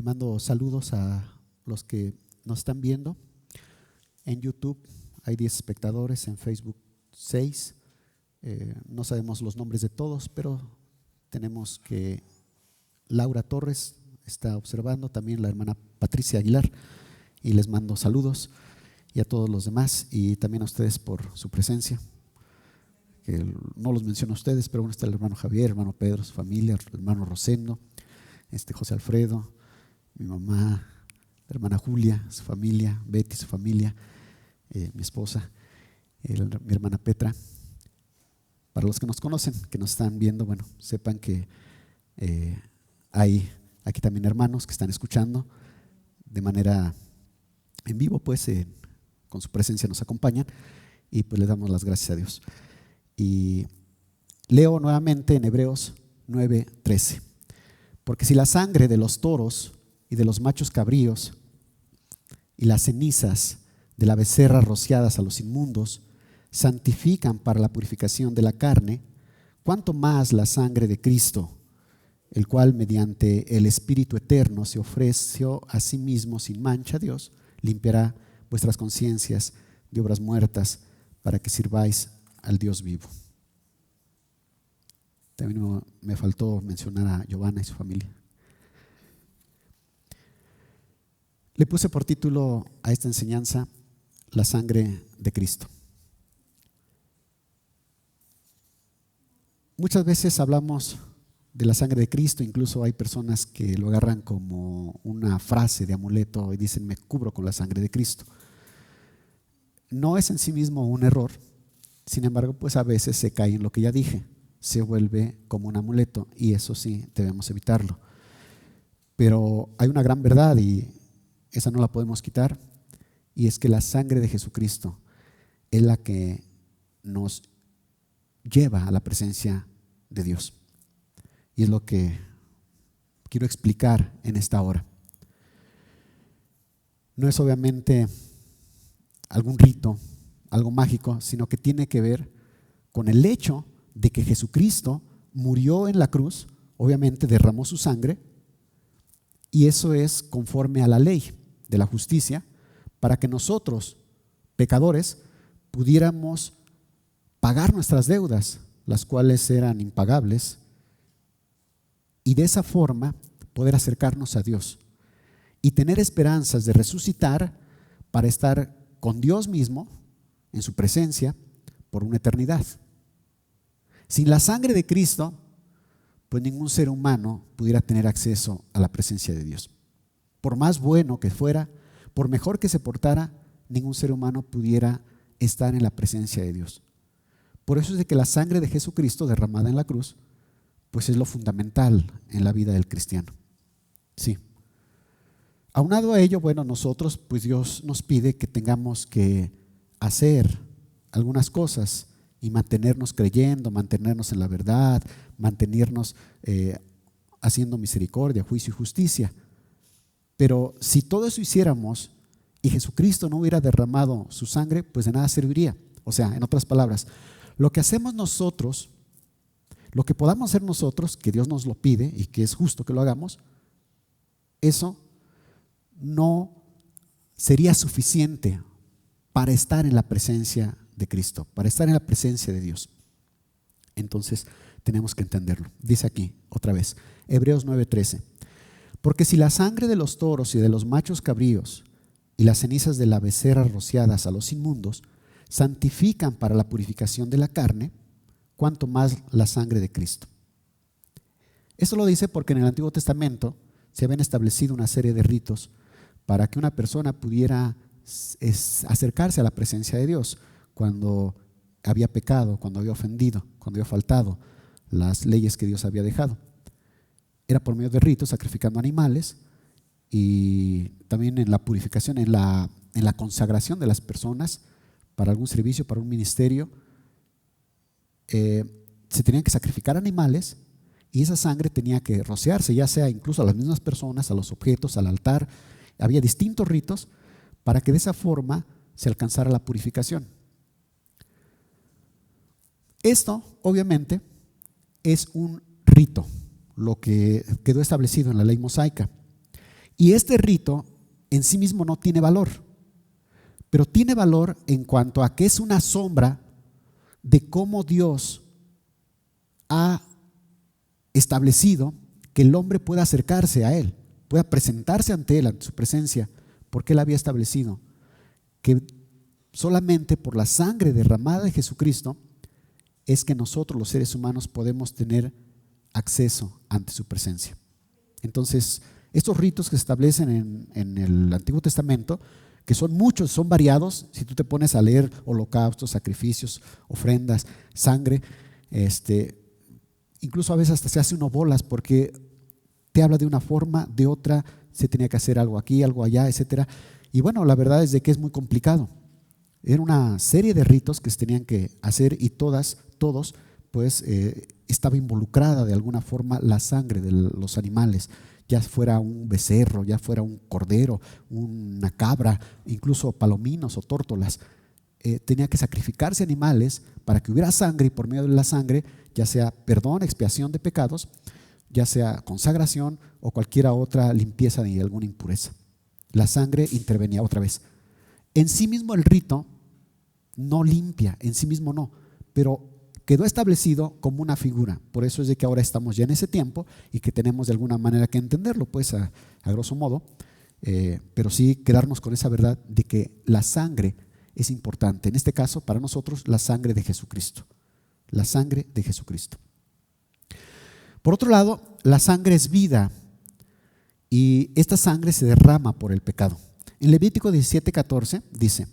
mando saludos a los que nos están viendo. En YouTube hay 10 espectadores, en Facebook 6. No sabemos los nombres de todos, pero tenemos que Laura Torres está observando, también la hermana Patricia Aguilar, y les mando saludos, y a todos los demás, y también a ustedes por su presencia, que no los menciono a ustedes, pero bueno, está el hermano Javier, hermano Pedro, su familia, el hermano Rosendo, José Alfredo, mi mamá, la hermana Julia, su familia, Betty, su familia, mi esposa, mi hermana Petra. Para los que nos conocen, que nos están viendo, bueno, sepan que hay aquí también hermanos que están escuchando de manera en vivo, pues con su presencia nos acompañan, y pues le damos las gracias a Dios. Y leo nuevamente en Hebreos 9:13. Porque si la sangre de los toros y de los machos cabríos y las cenizas de la becerra rociadas a los inmundos santifican para la purificación de la carne, cuánto más la sangre de Cristo, el cual mediante el Espíritu eterno se ofreció a sí mismo sin mancha a Dios, limpiará vuestras conciencias de obras muertas para que sirváis al Dios vivo. También me faltó mencionar a Giovanna y su familia. Le puse por título a esta enseñanza la sangre de Cristo. Muchas veces hablamos de la sangre de Cristo, incluso hay personas que lo agarran como una frase de amuleto y dicen: me cubro con la sangre de Cristo. No es en sí mismo un error, sin embargo, pues a veces se cae en lo que ya dije, se vuelve como un amuleto, y eso sí debemos evitarlo. Pero hay una gran verdad y esa no la podemos quitar, y es que la sangre de Jesucristo es la que nos lleva a la presencia de Dios, y es lo que quiero explicar en esta hora. No es obviamente algún rito, algo mágico, sino que tiene que ver con el hecho de que Jesucristo murió en la cruz, obviamente derramó su sangre, y eso es conforme a la ley de la justicia, para que nosotros, pecadores, pudiéramos pagar nuestras deudas, las cuales eran impagables, y de esa forma poder acercarnos a Dios y tener esperanzas de resucitar para estar con Dios mismo en su presencia por una eternidad. Sin la sangre de Cristo, pues ningún ser humano pudiera tener acceso a la presencia de Dios. Por más bueno que fuera, por mejor que se portara, ningún ser humano pudiera estar en la presencia de Dios. Por eso es de que la sangre de Jesucristo derramada en la cruz, pues es lo fundamental en la vida del cristiano. Sí. Aunado a ello, bueno, nosotros, pues Dios nos pide que tengamos que hacer algunas cosas y mantenernos creyendo, mantenernos en la verdad, mantenernos haciendo misericordia, juicio y justicia. Pero si todo eso hiciéramos y Jesucristo no hubiera derramado su sangre, pues de nada serviría. O sea, en otras palabras, lo que hacemos nosotros, lo que podamos hacer nosotros, que Dios nos lo pide y que es justo que lo hagamos, eso no sería suficiente para estar en la presencia de Cristo, para estar en la presencia de Dios. Entonces tenemos que entenderlo. Dice aquí otra vez, Hebreos 9:13. Porque si la sangre de los toros y de los machos cabríos y las cenizas de la becerra rociadas a los inmundos santifican para la purificación de la carne, cuánto más la sangre de Cristo. Esto lo dice porque en el Antiguo Testamento se habían establecido una serie de ritos para que una persona pudiera acercarse a la presencia de Dios cuando había pecado, cuando había ofendido, cuando había faltado las leyes que Dios había dejado. Era por medio de ritos, sacrificando animales, y también en la purificación, en la consagración de las personas para algún servicio, para un ministerio. Se tenían que sacrificar animales y esa sangre tenía que rociarse, ya sea incluso a las mismas personas, a los objetos, al altar. Había distintos ritos para que de esa forma se alcanzara la purificación. Esto, obviamente, es un rito, lo que quedó establecido en la ley mosaica. Y este rito en sí mismo no tiene valor, pero tiene valor en cuanto a que es una sombra de cómo Dios ha establecido que el hombre pueda acercarse a Él, pueda presentarse ante Él, ante su presencia, porque Él había establecido que solamente por la sangre derramada de Jesucristo es que nosotros los seres humanos podemos tener acceso ante su presencia. Entonces, estos ritos que se establecen en el Antiguo Testamento, que son muchos, son variados, si tú te pones a leer holocaustos, sacrificios, ofrendas, sangre, incluso a veces hasta se hace uno bolas porque te habla de una forma, de otra, se tenía que hacer algo aquí, algo allá, etcétera. Y bueno, la verdad es de que es muy complicado. Era una serie de ritos que se tenían que hacer y todos, pues estaba involucrada de alguna forma la sangre de los animales, ya fuera un becerro, ya fuera un cordero, una cabra, incluso palominos o tórtolas. Tenía que sacrificarse animales para que hubiera sangre y por medio de la sangre, ya sea perdón, expiación de pecados, ya sea consagración o cualquier otra limpieza de alguna impureza. La sangre intervenía otra vez. En sí mismo el rito no limpia, en sí mismo no, pero quedó establecido como una figura. Por eso es de que ahora estamos ya en ese tiempo y que tenemos de alguna manera que entenderlo, pues a grosso modo, pero sí quedarnos con esa verdad de que la sangre es importante. En este caso, para nosotros, la sangre de Jesucristo. La sangre de Jesucristo. Por otro lado, la sangre es vida y esta sangre se derrama por el pecado. En Levítico 17:14 dice: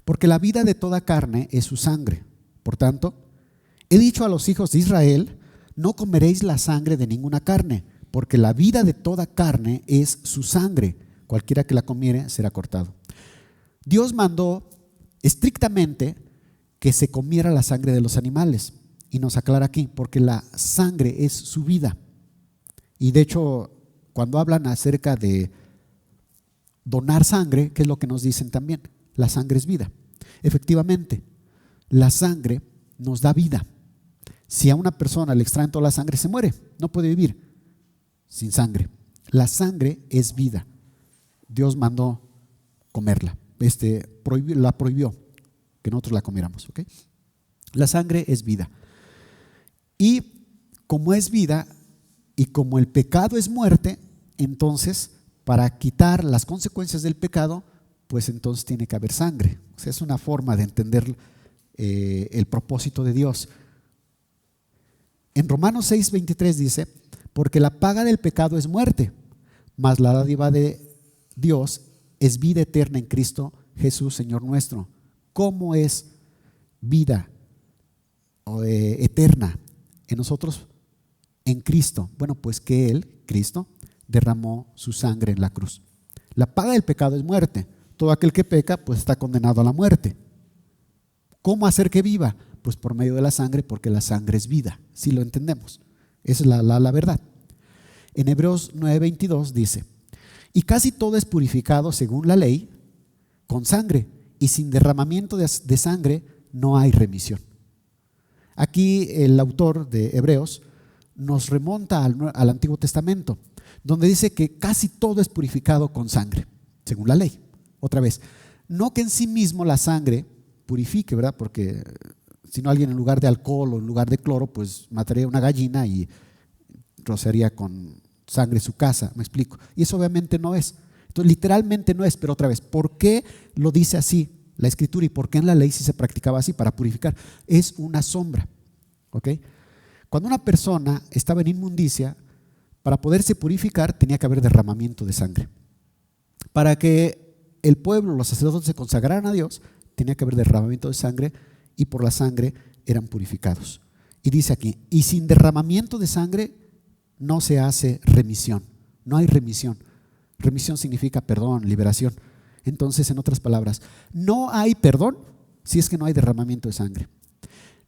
porque la vida de toda carne es su sangre. Por tanto, he dicho a los hijos de Israel: no comeréis la sangre de ninguna carne, porque la vida de toda carne es su sangre. Cualquiera que la comiere será cortado. Dios mandó estrictamente que se comiera la sangre de los animales. Y nos aclara aquí, porque la sangre es su vida. Y de hecho, cuando hablan acerca de donar sangre, ¿qué es lo que nos dicen también? La sangre es vida. Efectivamente, la sangre nos da vida. Si a una persona le extraen toda la sangre, se muere, no puede vivir sin sangre. La sangre es vida. Dios mandó comerla, la prohibió que nosotros la comiéramos, ¿ok? La sangre es vida. Y como es vida y como el pecado es muerte, entonces para quitar las consecuencias del pecado, pues entonces tiene que haber sangre. O sea, es una forma de entender el propósito de Dios. En Romanos 6:23 dice: porque la paga del pecado es muerte, mas la dádiva de Dios es vida eterna en Cristo Jesús, Señor nuestro. ¿Cómo es vida eterna en nosotros? En Cristo. Bueno, pues que Él, Cristo, derramó su sangre en la cruz. La paga del pecado es muerte. Todo aquel que peca, pues está condenado a la muerte. ¿Cómo hacer que viva? Pues por medio de la sangre, porque la sangre es vida. Si lo entendemos. Esa es la verdad. En Hebreos 9:22 dice: y casi todo es purificado según la ley con sangre, y sin derramamiento de sangre no hay remisión. Aquí el autor de Hebreos nos remonta al Antiguo Testamento, donde dice que casi todo es purificado con sangre, según la ley. Otra vez, no que en sí mismo la sangre purifique, ¿verdad? Porque si no, alguien en lugar de alcohol o en lugar de cloro, pues mataría una gallina y rociaría con sangre su casa, me explico. Y eso obviamente no es. Entonces, literalmente no es, pero otra vez, ¿por qué lo dice así la Escritura y por qué en la ley sí se practicaba así para purificar? Es una sombra, ¿ok? Cuando una persona estaba en inmundicia, para poderse purificar tenía que haber derramamiento de sangre. Para que el pueblo, los sacerdotes se consagraran a Dios, tenía que haber derramamiento de sangre y por la sangre eran purificados. Y dice aquí: y sin derramamiento de sangre no se hace remisión. No hay remisión. Remisión significa perdón, liberación. Entonces, en otras palabras, no hay perdón si es que no hay derramamiento de sangre.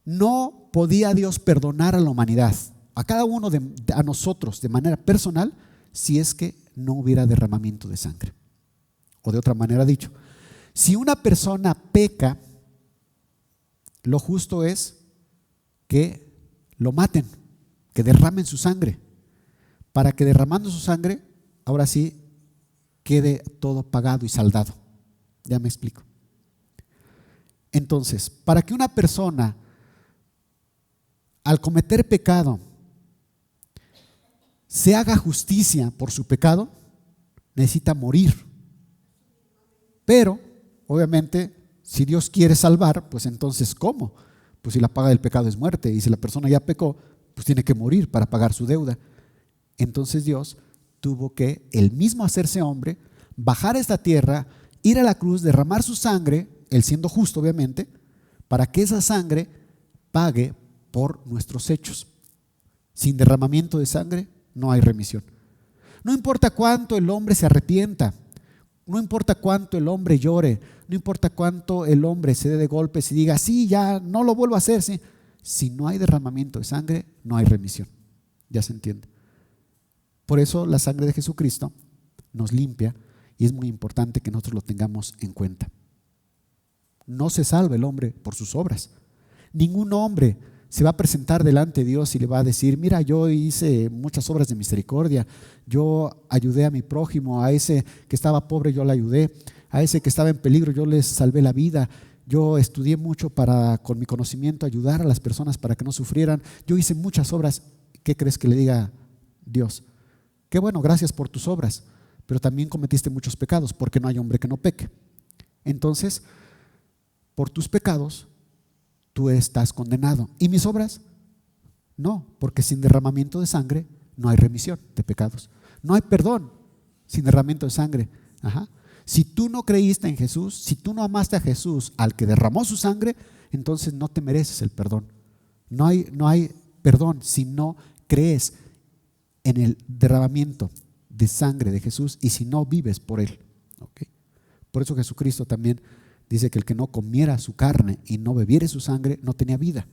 No podía Dios perdonar a la humanidad, a cada uno a nosotros de manera personal, si es que no hubiera derramamiento de sangre. O de otra manera dicho, si una persona peca, lo justo es que lo maten, que derramen su sangre, para que derramando su sangre, ahora sí, quede todo pagado y saldado. Ya me explico. Entonces, para que una persona al cometer pecado se haga justicia por su pecado, necesita morir. Pero, obviamente, si Dios quiere salvar, pues entonces, ¿cómo? Pues si la paga del pecado es muerte, y si la persona ya pecó, pues tiene que morir para pagar su deuda. Entonces Dios tuvo que, él mismo hacerse hombre, bajar a esta tierra, ir a la cruz, derramar su sangre, él siendo justo obviamente, para que esa sangre pague por nuestros hechos. Sin derramamiento de sangre no hay remisión. No importa cuánto el hombre se arrepienta, no importa cuánto el hombre llore, no importa cuánto el hombre se dé de golpes y diga, sí, ya no lo vuelvo a hacer. ¿Sí? Si no hay derramamiento de sangre, no hay remisión. Ya se entiende. Por eso la sangre de Jesucristo nos limpia y es muy importante que nosotros lo tengamos en cuenta. No se salva el hombre por sus obras. Ningún hombre se va a presentar delante de Dios y le va a decir, mira, yo hice muchas obras de misericordia, yo ayudé a mi prójimo, a ese que estaba pobre yo le ayudé, a ese que estaba en peligro yo les salvé la vida, yo estudié mucho para con mi conocimiento ayudar a las personas para que no sufrieran, yo hice muchas obras. ¿Qué crees que le diga Dios? Qué bueno, gracias por tus obras, pero también cometiste muchos pecados, porque no hay hombre que no peque. Entonces, por tus pecados tú estás condenado. ¿Y mis obras? No, porque sin derramamiento de sangre no hay remisión de pecados. No hay perdón sin derramamiento de sangre. Si tú no creíste en Jesús, si tú no amaste a Jesús, al que derramó su sangre, entonces no te mereces el perdón. No hay perdón si no crees en el derramamiento de sangre de Jesús y si no vives por Él. ¿Okay? Por eso Jesucristo también dice que el que no comiera su carne y no bebiere su sangre no tenía vida.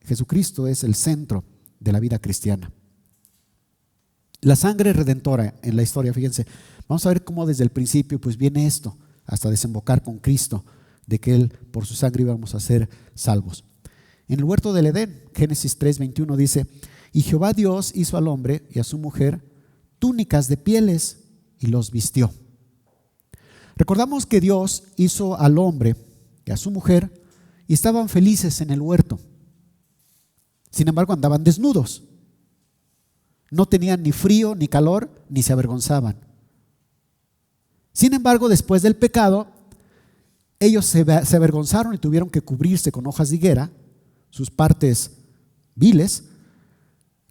Jesucristo es el centro de la vida cristiana. La sangre redentora en la historia, fíjense, vamos a ver cómo desde el principio pues viene esto hasta desembocar con Cristo, de que Él por su sangre íbamos a ser salvos. En el huerto del Edén, Génesis 3:21 dice, y Jehová Dios hizo al hombre y a su mujer túnicas de pieles y los vistió. Recordamos que Dios hizo al hombre y a su mujer y estaban felices en el huerto. Sin embargo, andaban desnudos. No tenían ni frío, ni calor, ni se avergonzaban. Sin embargo, después del pecado, ellos se avergonzaron y tuvieron que cubrirse con hojas de higuera, sus partes viles,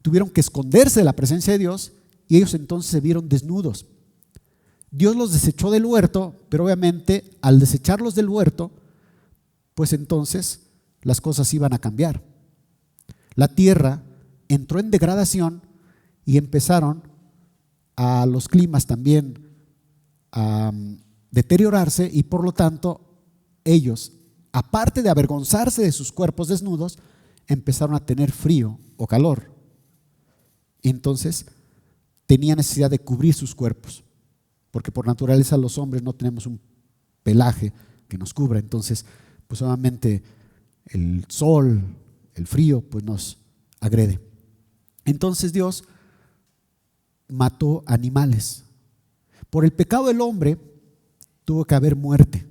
tuvieron que esconderse de la presencia de Dios y ellos entonces se vieron desnudos. Dios los desechó del huerto, pero obviamente al desecharlos del huerto, pues entonces las cosas iban a cambiar. La tierra entró en degradación y empezaron a los climas también a deteriorarse y por lo tanto ellos, aparte de avergonzarse de sus cuerpos desnudos, empezaron a tener frío o calor. Entonces tenían necesidad de cubrir sus cuerpos, porque por naturaleza los hombres no tenemos un pelaje que nos cubra. Entonces, pues solamente el sol, el frío, pues nos agrede. Entonces Dios mató animales. Por el pecado del hombre tuvo que haber muerte.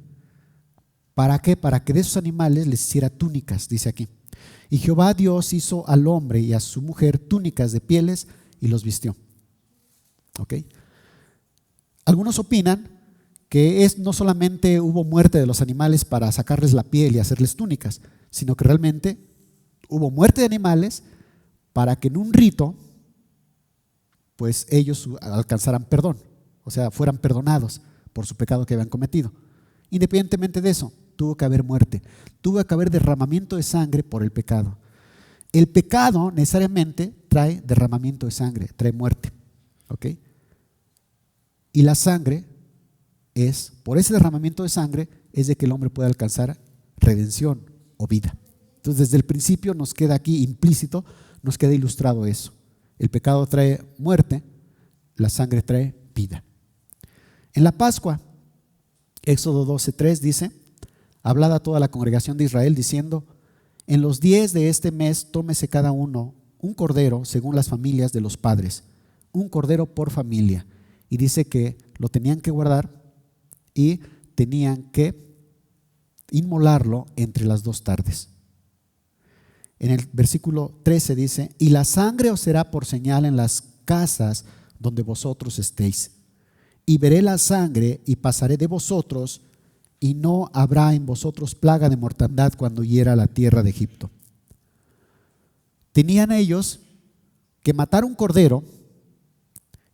¿Para qué? Para que de esos animales les hiciera túnicas, dice aquí. Y Jehová Dios hizo al hombre y a su mujer túnicas de pieles y los vistió. ¿Ok? Algunos opinan que no solamente hubo muerte de los animales para sacarles la piel y hacerles túnicas, sino que realmente hubo muerte de animales para que en un rito pues ellos alcanzaran perdón, o sea, fueran perdonados por su pecado que habían cometido. Independientemente de eso, tuvo que haber muerte, tuvo que haber derramamiento de sangre por el pecado. El pecado necesariamente trae derramamiento de sangre, trae muerte. ¿Ok? Y la sangre es, por ese derramamiento de sangre, es de que el hombre puede alcanzar redención o vida. Entonces, desde el principio nos queda aquí implícito, nos queda ilustrado eso. El pecado trae muerte, la sangre trae vida. En la Pascua, Éxodo 12:3 dice, hablad a toda la congregación de Israel diciendo, en los 10 de este mes tómese cada uno un cordero según las familias de los padres, un cordero por familia, y dice que lo tenían que guardar y tenían que inmolarlo entre las 2 tardes. En el versículo 13 dice: y la sangre os será por señal en las casas donde vosotros estéis. Y veré la sangre y pasaré de vosotros, y no habrá en vosotros plaga de mortandad cuando hiera la tierra de Egipto. Tenían ellos que matar un cordero,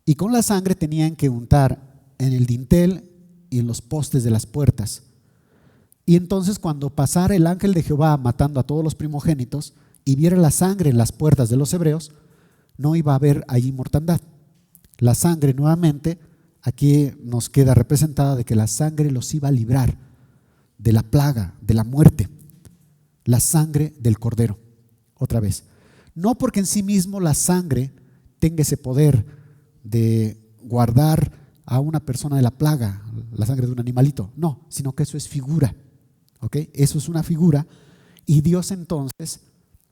y con la sangre tenían que untar en el dintel y en los postes de las puertas. Y entonces, cuando pasara el ángel de Jehová matando a todos los primogénitos y viera la sangre en las puertas de los hebreos, no iba a haber allí mortandad. La sangre, nuevamente, aquí nos queda representada de que la sangre los iba a librar de la plaga, de la muerte. La sangre del cordero, otra vez. No porque en sí mismo la sangre tenga ese poder de guardar a una persona de la plaga, la sangre de un animalito, no, sino que eso es figura. ¿Okay? Eso es una figura, y Dios entonces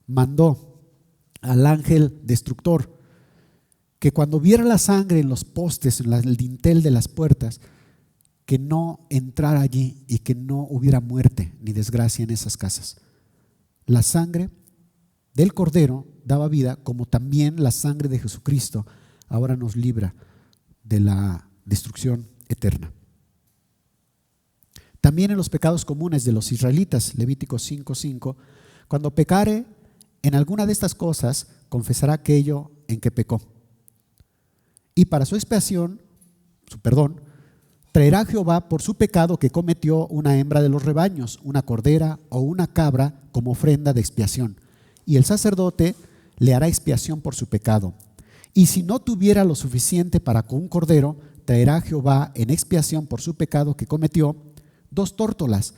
mandó al ángel destructor que cuando viera la sangre en los postes, en el dintel de las puertas, que no entrara allí y que no hubiera muerte ni desgracia en esas casas. La sangre del cordero daba vida, como también la sangre de Jesucristo ahora nos libra de la destrucción eterna. También en los pecados comunes de los israelitas, Levítico 5:5, cuando pecare en alguna de estas cosas, confesará aquello en que pecó. Y para su expiación, su perdón, traerá Jehová por su pecado que cometió una hembra de los rebaños, una cordera o una cabra como ofrenda de expiación. Y el sacerdote le hará expiación por su pecado. Y si no tuviera lo suficiente para con un cordero, traerá Jehová en expiación por su pecado que cometió 2 tórtolas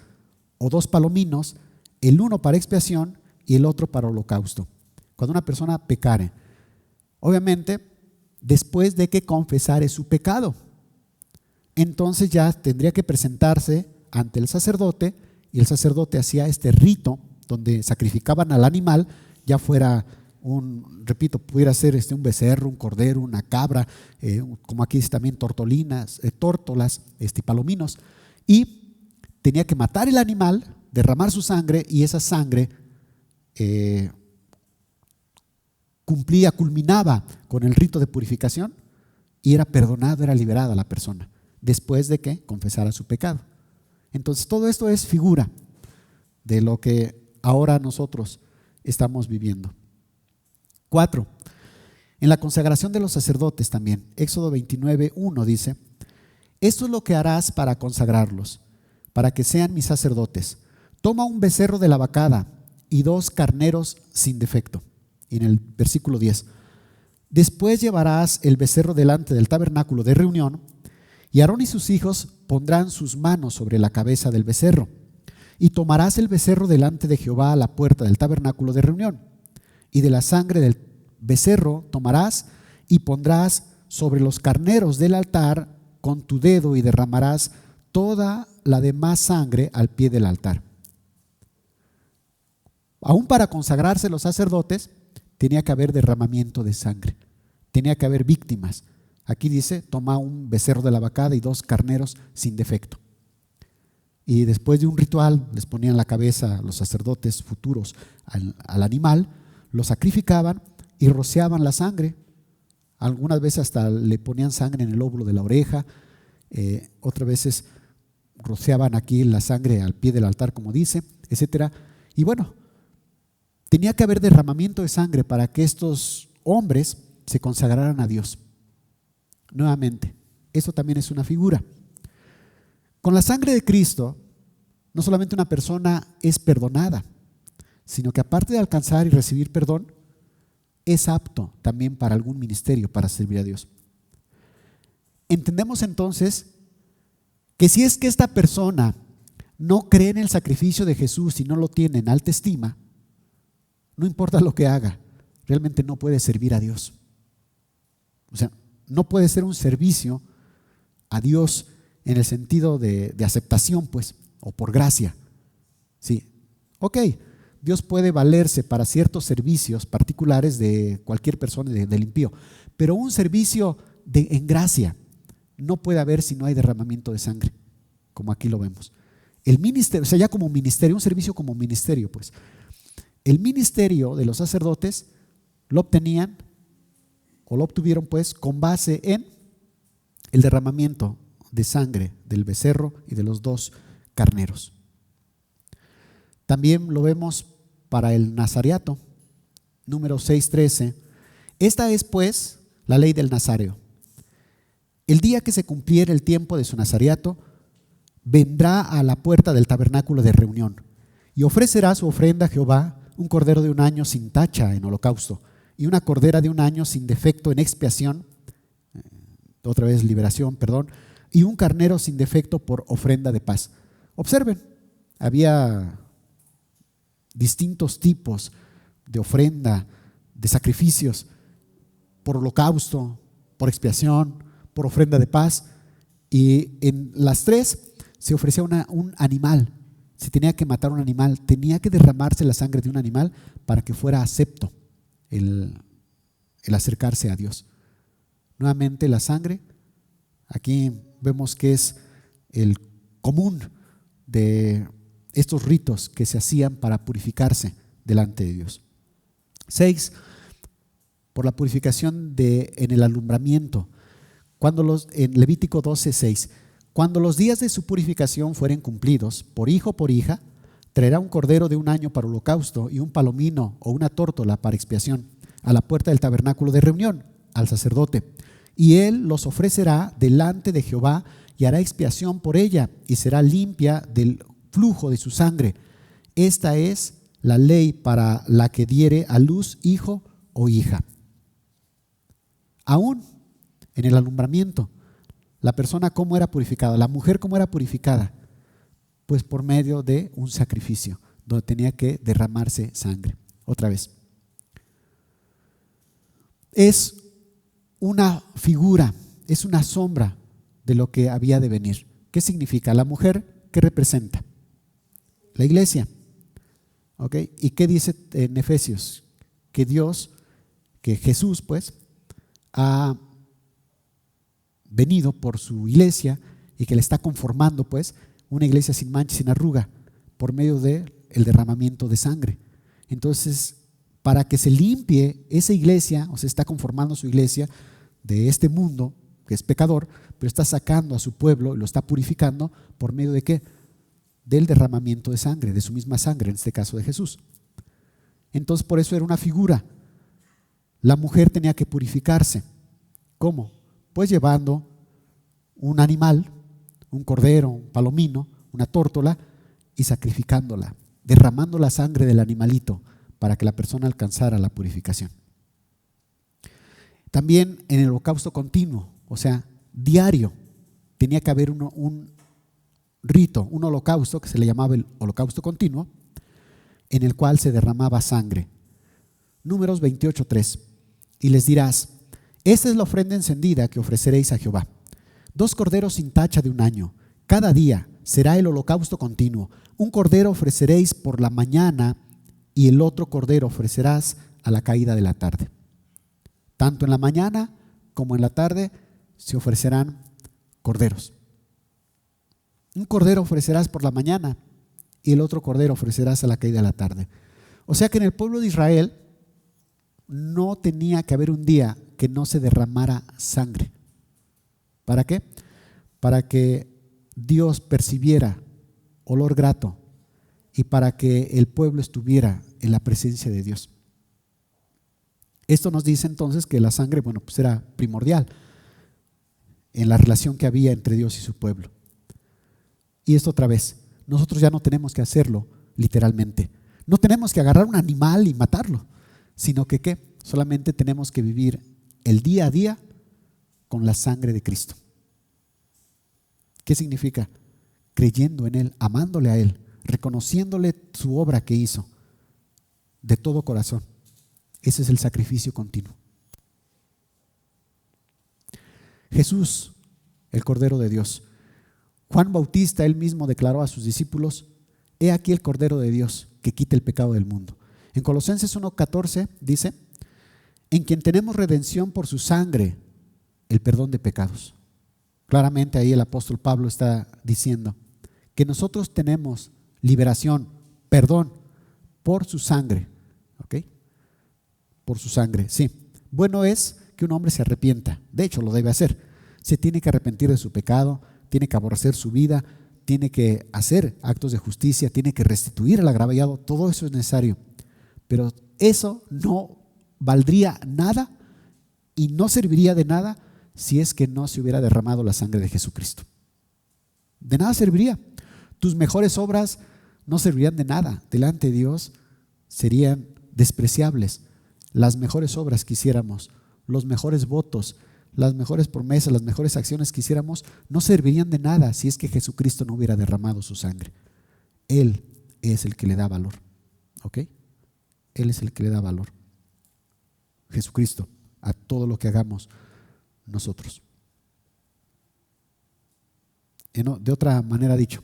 o 2 palominos, el uno para expiación y el otro para holocausto. Cuando una persona pecare, obviamente después de que confesare su pecado, entonces ya tendría que presentarse ante el sacerdote, y el sacerdote hacía este rito donde sacrificaban al animal, ya fuera pudiera ser un becerro, un cordero, una cabra, como aquí dice también tórtolas, palominos, y tenía que matar el animal, derramar su sangre, y esa sangre culminaba con el rito de purificación, y era perdonado, era liberada la persona después de que confesara su pecado. Entonces todo esto es figura de lo que ahora nosotros estamos viviendo. 4. En la consagración de los sacerdotes también, Éxodo 29:1 dice: esto es lo que harás para consagrarlos, para que sean mis sacerdotes. Toma un becerro de la vacada y 2 carneros sin defecto. Y en el versículo 10: después llevarás el becerro delante del tabernáculo de reunión, y Aarón y sus hijos pondrán sus manos sobre la cabeza del becerro, y tomarás el becerro delante de Jehová a la puerta del tabernáculo de reunión, y de la sangre del becerro tomarás y pondrás sobre los carneros del altar con tu dedo, y derramarás toda la demás sangre al pie del altar. Aún para consagrarse los sacerdotes tenía que haber derramamiento de sangre, tenía que haber víctimas. Aquí dice: toma un becerro de la vacada y 2 carneros sin defecto. Y después de un ritual les ponían la cabeza los sacerdotes futuros al animal, lo sacrificaban y rociaban la sangre. Algunas veces hasta le ponían sangre en el lóbulo de la oreja, otras veces rociaban aquí la sangre al pie del altar, como dice, etcétera. Y bueno, tenía que haber derramamiento de sangre para que estos hombres se consagraran a Dios. Nuevamente, esto también es una figura. Con la sangre de Cristo, no solamente una persona es perdonada, sino que aparte de alcanzar y recibir perdón, es apto también para algún ministerio, para servir a Dios. Entendemos entonces que si es que esta persona no cree en el sacrificio de Jesús y no lo tiene en alta estima, no importa lo que haga, realmente no puede servir a Dios. O sea, no puede ser un servicio a Dios en el sentido de aceptación, pues, o por gracia. Sí, ok, Dios puede valerse para ciertos servicios particulares de cualquier persona del impío, pero un servicio en gracia, no puede haber si no hay derramamiento de sangre, como aquí lo vemos. El ministerio, o sea, ya como ministerio, un servicio como ministerio, pues. El ministerio de los sacerdotes lo obtenían o lo obtuvieron pues con base en el derramamiento de sangre del becerro y de los 2 carneros. También lo vemos para el nazareato, número 6:13. Esta es pues la ley del nazareo. El día que se cumpliere el tiempo de su nazareato, vendrá a la puerta del tabernáculo de reunión y ofrecerá su ofrenda a Jehová, un cordero de 1 año sin tacha en holocausto y una cordera de 1 año sin defecto en expiación, otra vez liberación, perdón, y un carnero sin defecto por ofrenda de paz. Observen, había distintos tipos de ofrenda, de sacrificios, por holocausto, por expiación, por ofrenda de paz, y en las 3 se ofrecía un animal. Se tenía que matar un animal, tenía que derramarse la sangre de un animal para que fuera acepto el acercarse a Dios. Nuevamente la sangre, aquí vemos que es el común de estos ritos que se hacían para purificarse delante de Dios. 6, por la purificación en el alumbramiento. En Levítico 12:6, cuando los días de su purificación fueren cumplidos, por hijo o por hija, traerá un cordero de 1 año para holocausto y un palomino o una tórtola para expiación a la puerta del tabernáculo de reunión, al sacerdote. Y él los ofrecerá delante de Jehová y hará expiación por ella y será limpia del flujo de su sangre. Esta es la ley para la que diere a luz hijo o hija. Aún en el alumbramiento, la persona cómo era purificada, la mujer cómo era purificada, pues por medio de un sacrificio donde tenía que derramarse sangre. Otra vez, es una figura, es una sombra de lo que había de venir. ¿Qué significa? La mujer, ¿qué representa? La iglesia. ¿Ok? ¿Y qué dice en Efesios? Que Jesús pues ha venido por su iglesia y que le está conformando pues una iglesia sin mancha, sin arruga, por medio del derramamiento de sangre. Entonces, para que se limpie esa iglesia, o sea, está conformando su iglesia de este mundo que es pecador, pero está sacando a su pueblo y lo está purificando por medio de ¿qué? Del derramamiento de sangre, de su misma sangre, en este caso de Jesús. Entonces, por eso era una figura. La mujer tenía que purificarse. ¿Cómo? Pues llevando un animal, un cordero, un palomino, una tórtola y sacrificándola, derramando la sangre del animalito para que la persona alcanzara la purificación. También en el holocausto continuo, o sea, diario, tenía que haber un rito, un holocausto que se le llamaba el holocausto continuo, en el cual se derramaba sangre. Números 28:3. Y les dirás: esta es la ofrenda encendida que ofreceréis a Jehová. 2 corderos sin tacha de 1 año. Cada día será el holocausto continuo. Un cordero ofreceréis por la mañana y el otro cordero ofrecerás a la caída de la tarde. Tanto en la mañana como en la tarde se ofrecerán corderos. Un cordero ofrecerás por la mañana y el otro cordero ofrecerás a la caída de la tarde. O sea que en el pueblo de Israel no tenía que haber un día que no se derramara sangre. ¿Para qué? Para que Dios percibiera olor grato y para que el pueblo estuviera en la presencia de Dios. Esto nos dice entonces que la sangre, pues era primordial en la relación que había entre Dios y su pueblo. Y esto otra vez, nosotros ya no tenemos que hacerlo literalmente. No tenemos que agarrar un animal y matarlo, sino que ¿qué? Solamente tenemos que vivir el día a día con la sangre de Cristo. ¿Qué significa? Creyendo en Él, amándole a Él, reconociéndole su obra que hizo de todo corazón. Ese es el sacrificio continuo. Jesús, el Cordero de Dios. Juan Bautista, él mismo declaró a sus discípulos: he aquí el Cordero de Dios que quita el pecado del mundo. En Colosenses 1:14 dice: en quien tenemos redención por su sangre, el perdón de pecados. Claramente ahí el apóstol Pablo está diciendo que nosotros tenemos liberación, perdón, por su sangre. ¿Ok? Por su sangre, sí. Bueno es que un hombre se arrepienta. De hecho, lo debe hacer. Se tiene que arrepentir de su pecado, tiene que aborrecer su vida, tiene que hacer actos de justicia, tiene que restituir el agraviado. Todo eso es necesario. Pero eso no valdría nada y no serviría de nada si es que no se hubiera derramado la sangre de Jesucristo. De nada serviría. Tus mejores obras no servirían de nada. Delante de Dios serían despreciables. Las mejores obras que hiciéramos, los mejores votos, las mejores promesas, las mejores acciones que hiciéramos, no servirían de nada si es que Jesucristo no hubiera derramado su sangre. Él es el que le da valor. ¿Ok? Él es el que le da valor. Jesucristo, a todo lo que hagamos nosotros. De otra manera dicho,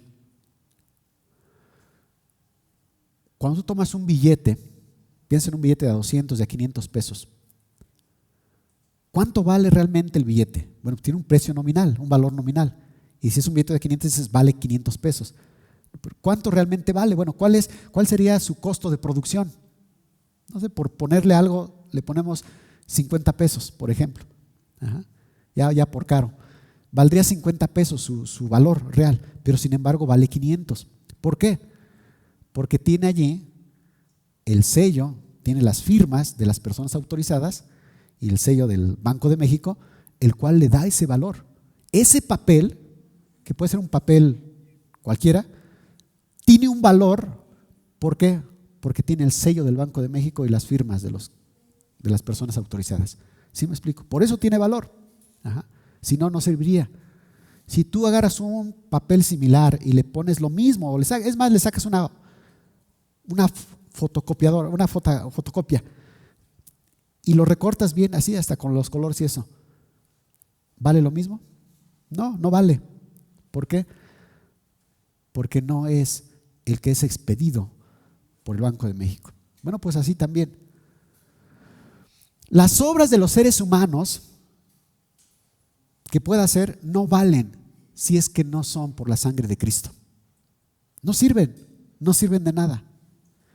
cuando tú tomas un billete, piensa en un billete de 200, de 500 pesos. ¿Cuánto vale realmente el billete? Bueno, tiene un precio nominal, un valor nominal. Y si es un billete de 500, dices, vale 500 pesos. ¿Cuánto realmente vale? Bueno, ¿cuál sería su costo de producción? No sé, por ponerle algo, le ponemos 50 pesos, por ejemplo. Ajá. Ya por caro. Valdría 50 pesos su valor real, pero sin embargo vale 500. ¿Por qué? Porque tiene allí el sello, tiene las firmas de las personas autorizadas y el sello del Banco de México, el cual le da ese valor. Ese papel, que puede ser un papel cualquiera, tiene un valor. ¿Por qué? Porque tiene el sello del Banco de México y las firmas de las personas autorizadas. ¿Sí me explico? Por eso tiene valor. Ajá. Si no, no serviría. Si tú agarras un papel similar y le pones lo mismo, es más, le sacas una fotocopiadora, una fotocopia y lo recortas bien así hasta con los colores y eso, ¿vale lo mismo? No, no vale. ¿Por qué? Porque no es el que es expedido por el Banco de México. Bueno, pues así también. Las obras de los seres humanos que pueda hacer no valen si es que no son por la sangre de Cristo. No sirven de nada.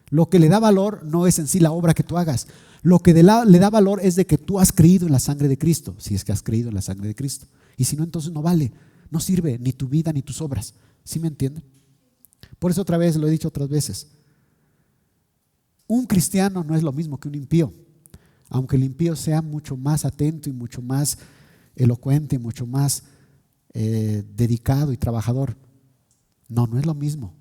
Lo que le da valor no es en sí la obra que tú hagas. Lo que le da valor es de que tú has creído en la sangre de Cristo, si es que has creído en la sangre de Cristo. Y si no, entonces no vale, no sirve ni tu vida ni tus obras. ¿Sí me entienden? Por eso otra vez, lo he dicho otras veces, un cristiano no es lo mismo que un impío. Aunque el impío sea mucho más atento y mucho más elocuente, mucho más dedicado y trabajador, no es lo mismo.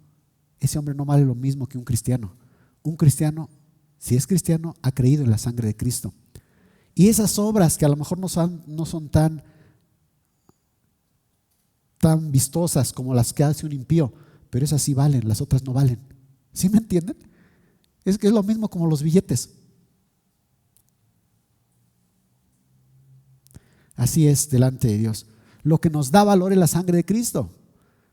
Ese hombre no vale lo mismo que un cristiano. Un cristiano, si es cristiano, ha creído en la sangre de Cristo. Y esas obras que a lo mejor no son tan vistosas como las que hace un impío, pero esas sí valen, las otras no valen. ¿Sí me entienden? Es que es lo mismo como los billetes. Así es delante de Dios. Lo que nos da valor es la sangre de Cristo.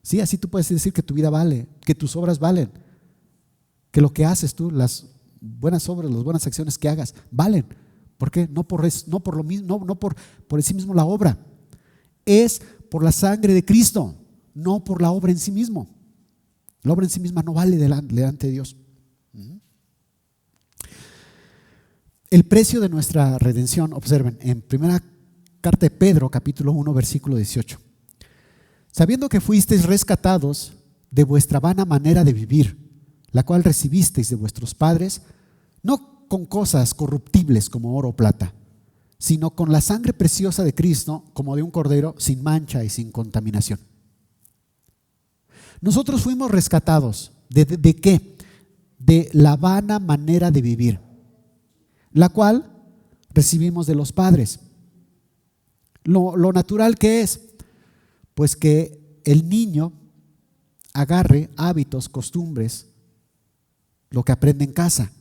Sí, así tú puedes decir que tu vida vale, que tus obras valen, que lo que haces tú, las buenas obras, las buenas acciones que hagas, valen. ¿Por qué? No por lo mismo, no por sí mismo la obra. Es por la sangre de Cristo, no por la obra en sí mismo. La obra en sí misma no vale delante de Dios. El precio de nuestra redención, observen, en primera carta de Pedro, capítulo 1, versículo 18. Sabiendo que fuisteis rescatados de vuestra vana manera de vivir, la cual recibisteis de vuestros padres, no con cosas corruptibles como oro o plata, sino con la sangre preciosa de Cristo, como de un cordero sin mancha y sin contaminación. Nosotros fuimos rescatados. ¿De qué? De la vana manera de vivir, la cual recibimos de los padres. Lo natural que es, pues que el niño agarre hábitos, costumbres, lo que aprende en casa.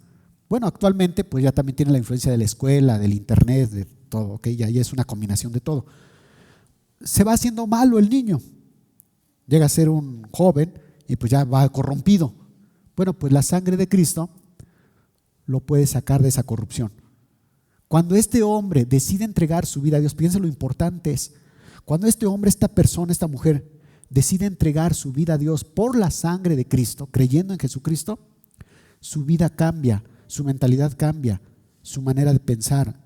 Bueno, actualmente pues ya también tiene la influencia de la escuela, del internet, de todo, ¿ok? Ya es una combinación de todo. Se va haciendo malo el niño. Llega a ser un joven y pues ya va corrompido. Bueno, pues la sangre de Cristo lo puede sacar de esa corrupción. Cuando este hombre decide entregar su vida a Dios, piensa lo importante es, Cuando este hombre, esta persona, esta mujer decide entregar su vida a Dios por la sangre de Cristo, creyendo en Jesucristo, su vida cambia, su mentalidad cambia, su manera de pensar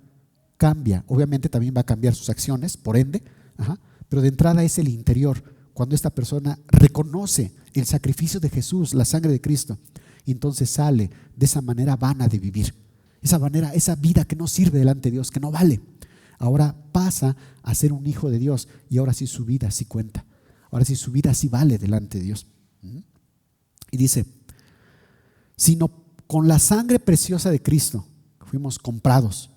cambia. Obviamente también va a cambiar sus acciones, por ende, pero de entrada es el interior. Cuando esta persona reconoce el sacrificio de Jesús, la sangre de Cristo, y entonces sale de esa manera vana de vivir, esa vida que no sirve delante de Dios, que no vale. Ahora pasa a ser un hijo de Dios y ahora sí su vida sí cuenta. Ahora sí su vida sí vale delante de Dios. Y dice, sino con la sangre preciosa de Cristo fuimos comprados.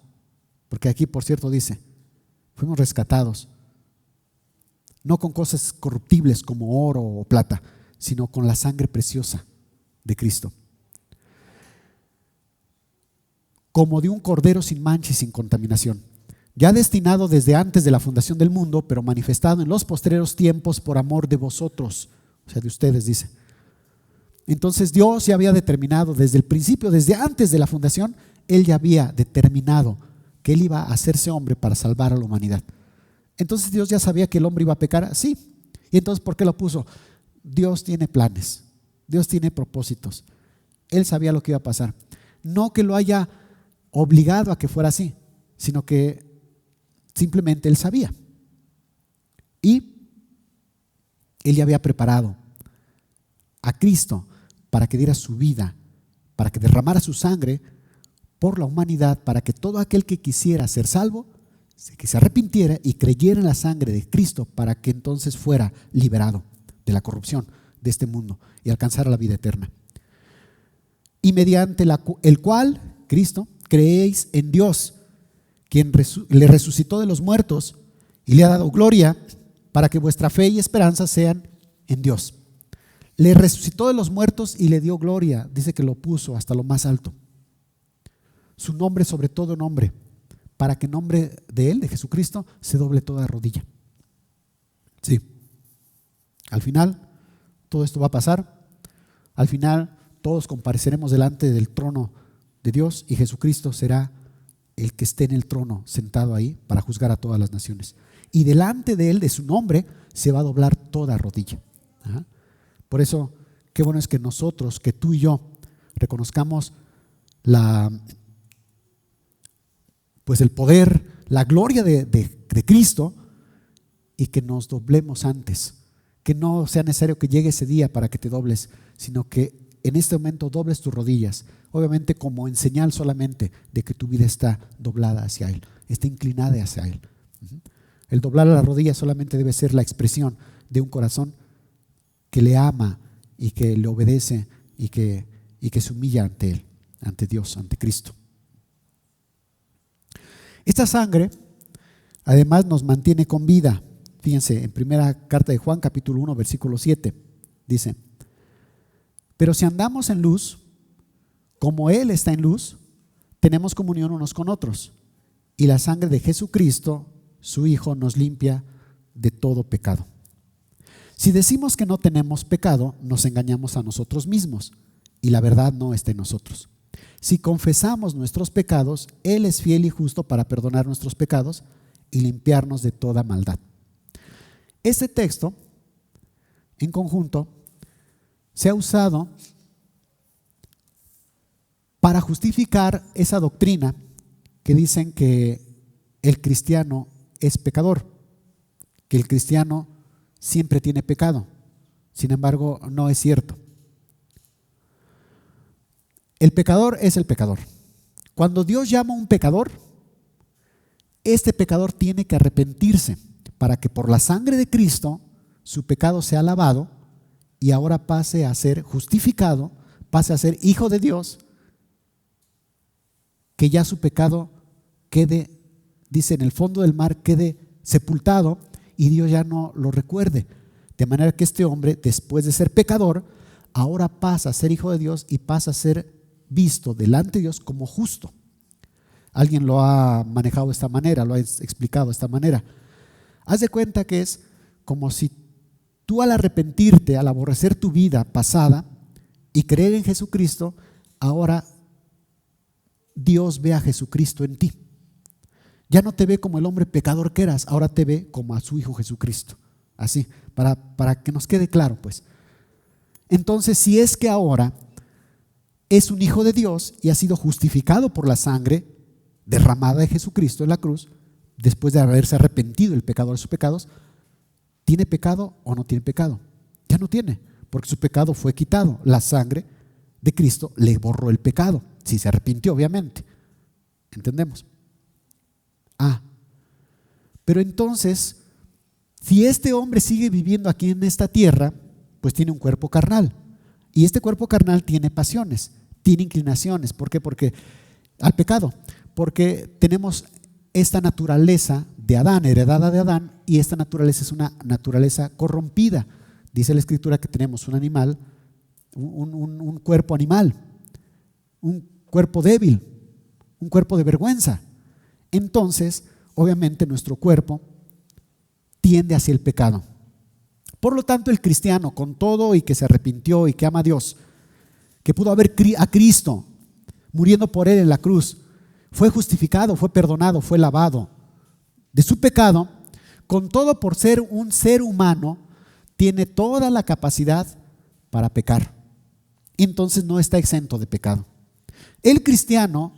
Porque aquí, por cierto, dice, fuimos rescatados. No con cosas corruptibles como oro o plata, sino con la sangre preciosa de Cristo. Como de un cordero sin mancha y sin contaminación, ya destinado desde antes de la fundación del mundo, pero manifestado en los postreros tiempos por amor de vosotros, o sea, de ustedes, dice. Entonces Dios ya había determinado desde el principio, desde antes de la fundación, Él ya había determinado que Él iba a hacerse hombre para salvar a la humanidad. Entonces Dios ya sabía que el hombre iba a pecar, sí. Y entonces, ¿por qué lo puso? Dios tiene planes, Dios tiene propósitos. Él sabía lo que iba a pasar. No que lo haya obligado a que fuera así, sino que simplemente Él sabía. Y Él ya había preparado a Cristo para que diera su vida, para que derramara su sangre por la humanidad, para que todo aquel que quisiera ser salvo, que se arrepintiera y creyera en la sangre de Cristo, para que entonces fuera liberado de la corrupción de este mundo y alcanzara la vida eterna. Y mediante el cual, Cristo, creéis en Dios, quien le resucitó de los muertos y le ha dado gloria, para que vuestra fe y esperanza sean en Dios. Le resucitó de los muertos y le dio gloria, dice que lo puso hasta lo más alto. Su nombre sobre todo nombre, para que en nombre de Él, de Jesucristo, se doble toda rodilla. Sí, al final todo esto va a pasar. Al final todos compareceremos delante del trono de Dios y Jesucristo será el que esté en el trono sentado ahí para juzgar a todas las naciones. Y delante de Él, de su nombre, se va a doblar toda rodilla. Por eso, qué bueno es que nosotros, que tú y yo, reconozcamos pues el poder, la gloria de Cristo, y que nos doblemos antes. Que no sea necesario que llegue ese día para que te dobles, sino que en este momento dobles tus rodillas, obviamente como en señal solamente de que tu vida está doblada hacia Él, está inclinada hacia Él. El doblar la rodilla solamente debe ser la expresión de un corazón que le ama y que le obedece y que se humilla ante Él, ante Dios, ante Cristo. Esta sangre además nos mantiene con vida. Fíjense, en primera carta de Juan, capítulo 1, versículo 7, dice: pero si andamos en luz, como Él está en luz, tenemos comunión unos con otros, y la sangre de Jesucristo, su Hijo, nos limpia de todo pecado. Si decimos que no tenemos pecado, nos engañamos a nosotros mismos, y la verdad no está en nosotros. Si confesamos nuestros pecados, Él es fiel y justo para perdonar nuestros pecados y limpiarnos de toda maldad. Este texto, en conjunto, se ha usado para justificar esa doctrina que dicen que el cristiano es pecador, que el cristiano siempre tiene pecado. Sin embargo, no es cierto. El pecador es el pecador. Cuando Dios llama a un pecador, este pecador tiene que arrepentirse para que por la sangre de Cristo su pecado sea lavado y ahora pase a ser justificado, pase a ser hijo de Dios, que ya su pecado quede, dice, en el fondo del mar, quede sepultado y Dios ya no lo recuerde. De manera que este hombre, después de ser pecador, ahora pasa a ser hijo de Dios y pasa a ser visto delante de Dios como justo. Alguien lo ha manejado de esta manera, lo ha explicado de esta manera. Haz de cuenta que es como si tú, al arrepentirte, al aborrecer tu vida pasada y creer en Jesucristo, ahora Dios ve a Jesucristo en ti. Ya no te ve como el hombre pecador que eras, ahora te ve como a su Hijo Jesucristo. Así, para que nos quede claro, pues. Entonces, si es que ahora es un hijo de Dios y ha sido justificado por la sangre derramada de Jesucristo en la cruz, después de haberse arrepentido el pecador de sus pecados, ¿tiene pecado o no tiene pecado? Ya no tiene, porque su pecado fue quitado. La sangre de Cristo le borró el pecado, si se arrepintió, obviamente. ¿Entendemos? Pero entonces, si este hombre sigue viviendo aquí en esta tierra, pues tiene un cuerpo carnal. Y este cuerpo carnal tiene pasiones, tiene inclinaciones. ¿Por qué? Porque al pecado. Porque tenemos esta naturaleza de Adán, heredada de Adán, y esta naturaleza es una naturaleza corrompida. Dice la Escritura que tenemos un animal, un cuerpo animal, un cuerpo débil, un cuerpo de vergüenza. Entonces, obviamente nuestro cuerpo tiende hacia el pecado. Por lo tanto, el cristiano, con todo y que se arrepintió y que ama a Dios, que pudo ver a Cristo muriendo por él en la cruz, fue justificado, fue perdonado, fue lavado de su pecado, con todo por ser un ser humano, tiene toda la capacidad para pecar. Entonces no está exento de pecado. El cristiano,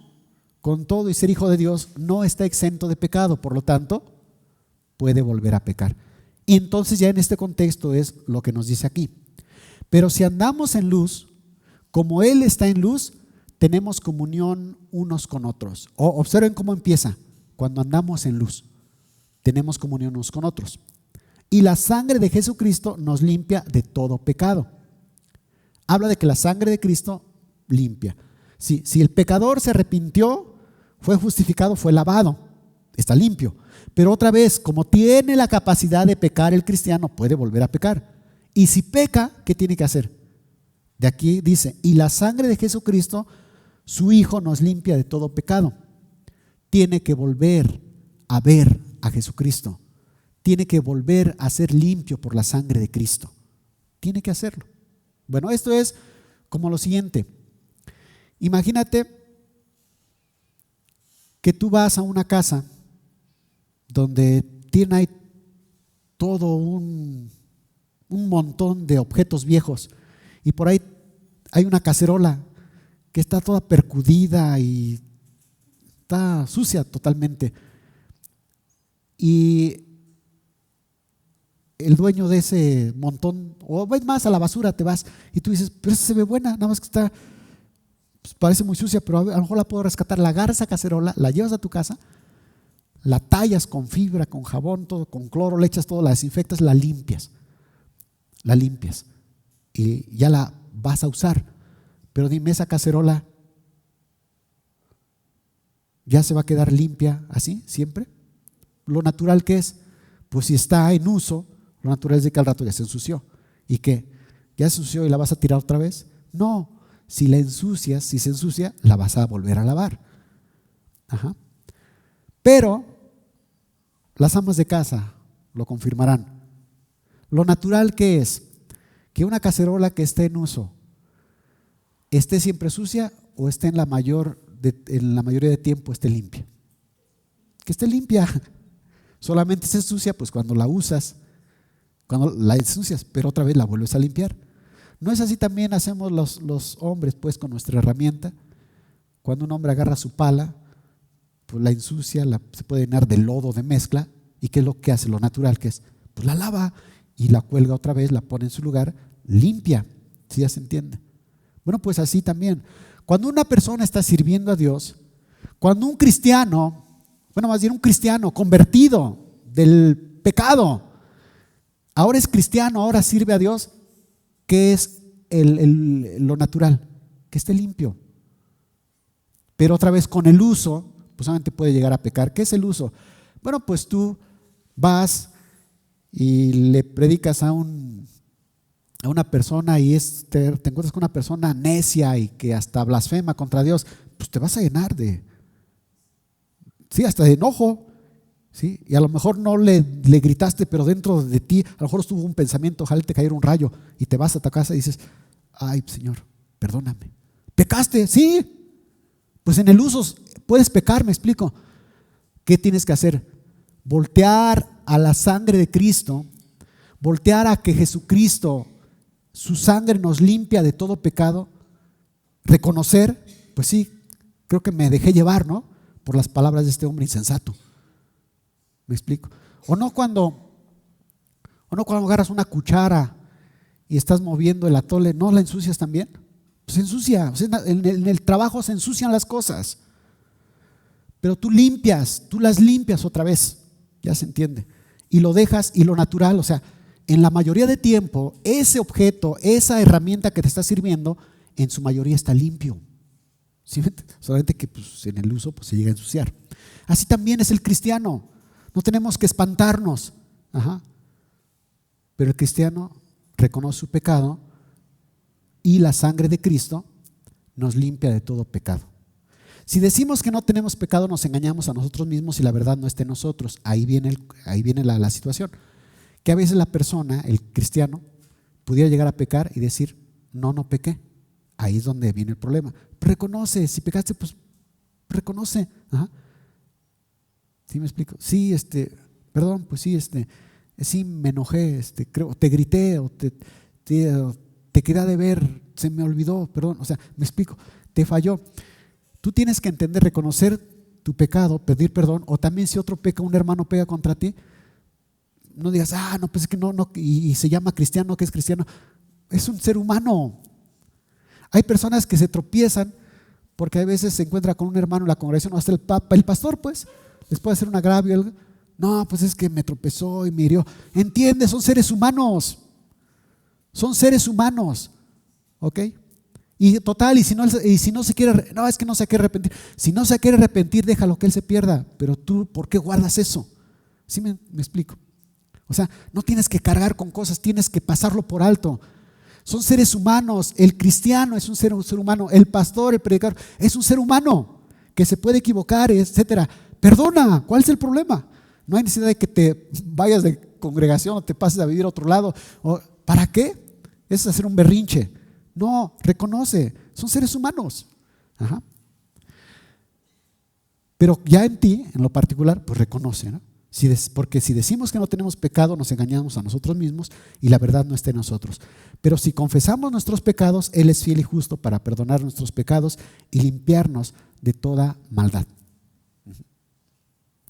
con todo y ser hijo de Dios, no está exento de pecado, por lo tanto, puede volver a pecar. Y entonces ya en este contexto es lo que nos dice aquí. Pero si andamos en luz, como Él está en luz, tenemos comunión unos con otros. Observen cómo empieza. Cuando andamos en luz, tenemos comunión unos con otros. Y la sangre de Jesucristo nos limpia de todo pecado. Habla de que la sangre de Cristo limpia. Si el pecador se arrepintió, fue justificado, fue lavado, está limpio. Pero otra vez, como tiene la capacidad de pecar el cristiano, puede volver a pecar. Y si peca, ¿qué tiene que hacer? De aquí dice, y la sangre de Jesucristo, su Hijo, nos limpia de todo pecado. Tiene que volver a ver a Jesucristo. Tiene que volver a ser limpio por la sangre de Cristo. Tiene que hacerlo. Bueno, esto es como lo siguiente. Imagínate que tú vas a una casa donde tiene ahí todo un montón de objetos viejos y por ahí hay una cacerola que está toda percudida y está sucia totalmente. Y el dueño de ese montón, o ves más, a la basura te vas y tú dices, pero esa se ve buena, nada más que está, pues parece muy sucia, pero a lo mejor la puedo rescatar. La agarras esa cacerola, la llevas a tu casa, la tallas con fibra, con jabón, todo, con cloro, le echas todo, la desinfectas, la limpias y ya la vas a usar. Pero dime, esa cacerola ya se va a quedar limpia así siempre. Lo natural que es, pues si está en uso, lo natural es de que al rato ya se ensució. ¿Y qué? ¿Ya se ensució y la vas a tirar otra vez? No, si la ensucias, si se ensucia, la vas a volver a lavar. Pero las amas de casa lo confirmarán. Lo natural que es que una cacerola que esté en uso esté siempre sucia o esté en la mayoría de tiempo esté limpia. Que esté limpia. Solamente se ensucia pues cuando la usas, cuando la ensucias, pero otra vez la vuelves a limpiar. ¿No es así también hacemos los hombres pues con nuestra herramienta? Cuando un hombre agarra su pala, pues la ensucia, se puede llenar de lodo, de mezcla, ¿y qué es lo que hace? Lo natural que es, pues la lava y la cuelga otra vez, la pone en su lugar, limpia. ¿Sí ya se entiende? Bueno, pues así también. Cuando una persona está sirviendo a Dios, cuando un cristiano, más bien un cristiano convertido del pecado, ahora es cristiano, ahora sirve a Dios, ¿qué es lo natural? Que esté limpio. Pero otra vez con el uso, pues solamente puede llegar a pecar. ¿Qué es el uso? Bueno, pues tú vas y le predicas a una persona y te encuentras con una persona necia y que hasta blasfema contra Dios, pues te vas a llenar hasta de enojo, ¿sí? Y a lo mejor no le gritaste, pero dentro de ti a lo mejor estuvo un pensamiento, ojalá te cayera un rayo, y te vas a tu casa y dices, ay Señor, perdóname. ¿Pecaste? Sí. Pues en el uso puedes pecar, me explico. ¿qué tienes que hacer? Voltear a la sangre de Cristo, voltear a que Jesucristo, su sangre nos limpia de todo pecado, reconocer, pues sí, creo que me dejé llevar, ¿no? Por las palabras de este hombre insensato. ¿Me explico? O no cuando agarras una cuchara y estás moviendo el atole, ¿no la ensucias también? Pues se ensucia, o sea, en el trabajo se ensucian las cosas. Pero tú las limpias otra vez, ya se entiende. Y lo dejas, y lo natural, o sea, en la mayoría de tiempo, ese objeto, esa herramienta que te está sirviendo, en su mayoría está limpio. ¿Sí? Solamente que pues, en el uso pues, se llega a ensuciar. Así también es el cristiano. No tenemos que espantarnos. Pero el cristiano reconoce su pecado y la sangre de Cristo nos limpia de todo pecado. Si decimos que no tenemos pecado, nos engañamos a nosotros mismos y la verdad no está en nosotros. Ahí viene la situación. Que a veces la persona, el cristiano, pudiera llegar a pecar y decir, no pequé. Ahí es donde viene el problema. Reconoce, si pecaste, pues reconoce. ¿Sí me explico? Sí, perdón, pues sí, sí me enojé, creo, te grité o te quedé de ver, se me olvidó, perdón, o sea, me explico, te falló. Tú tienes que entender, reconocer tu pecado, pedir perdón, o también si otro peca, un hermano pega contra ti, no digas, no, pues es que no, y se llama cristiano, que es cristiano, es un ser humano. Hay personas que se tropiezan porque a veces se encuentra con un hermano en la congregación, o hasta el pastor, pues, les puede hacer un agravio. No, pues es que me tropezó y me hirió. Entiende, son seres humanos. Son seres humanos. ¿Ok? Y total, y si no se quiere, no, es que no se quiere arrepentir. Si no se quiere arrepentir, déjalo que él se pierda. Pero tú, ¿por qué guardas eso? ¿Sí me explico? O sea, no tienes que cargar con cosas, tienes que pasarlo por alto. Son seres humanos. El cristiano es un ser humano. El pastor, el predicador, es un ser humano que se puede equivocar, etcétera. Perdona, ¿cuál es el problema? No hay necesidad de que te vayas de congregación o te pases a vivir a otro lado. ¿Para qué? Es hacer un berrinche. No, reconoce, son seres humanos. Pero ya en ti, en lo particular, pues reconoce, ¿no? Porque si decimos que no tenemos pecado, nos engañamos a nosotros mismos y la verdad no está en nosotros. Pero si confesamos nuestros pecados, Él es fiel y justo para perdonar nuestros pecados y limpiarnos de toda maldad.